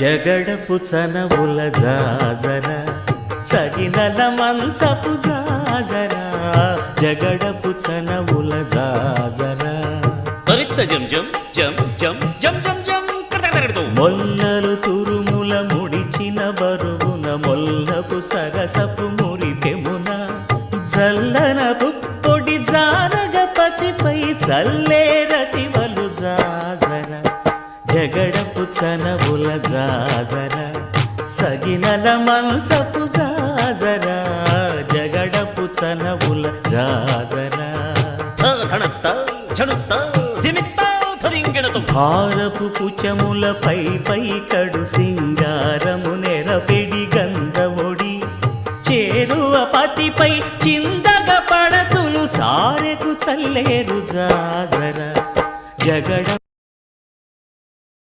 జగడపు చనవుల జాజర సగినల మంచపు జాజర జగడపు చనవుల జాజర జం జం జం జం జం జం జం మొల్లలు తురుముల ముడిచిన బరువున మొల్లపు సరసపు మురిపెమున జల్లన పుప్పొడి జానగపతిపై చల్లేరతివలు జాజర జగడపు చనవుల జాజర సగినల మంచపు జాజర జగడపు చనవుల జాజర భారపు పుచముల పై పై కడు సింగారము నెరపెడి గంధవొడి చేరువ పతిపై చిందగ పడతులు సారెకు చల్లేరు జాజర జగడ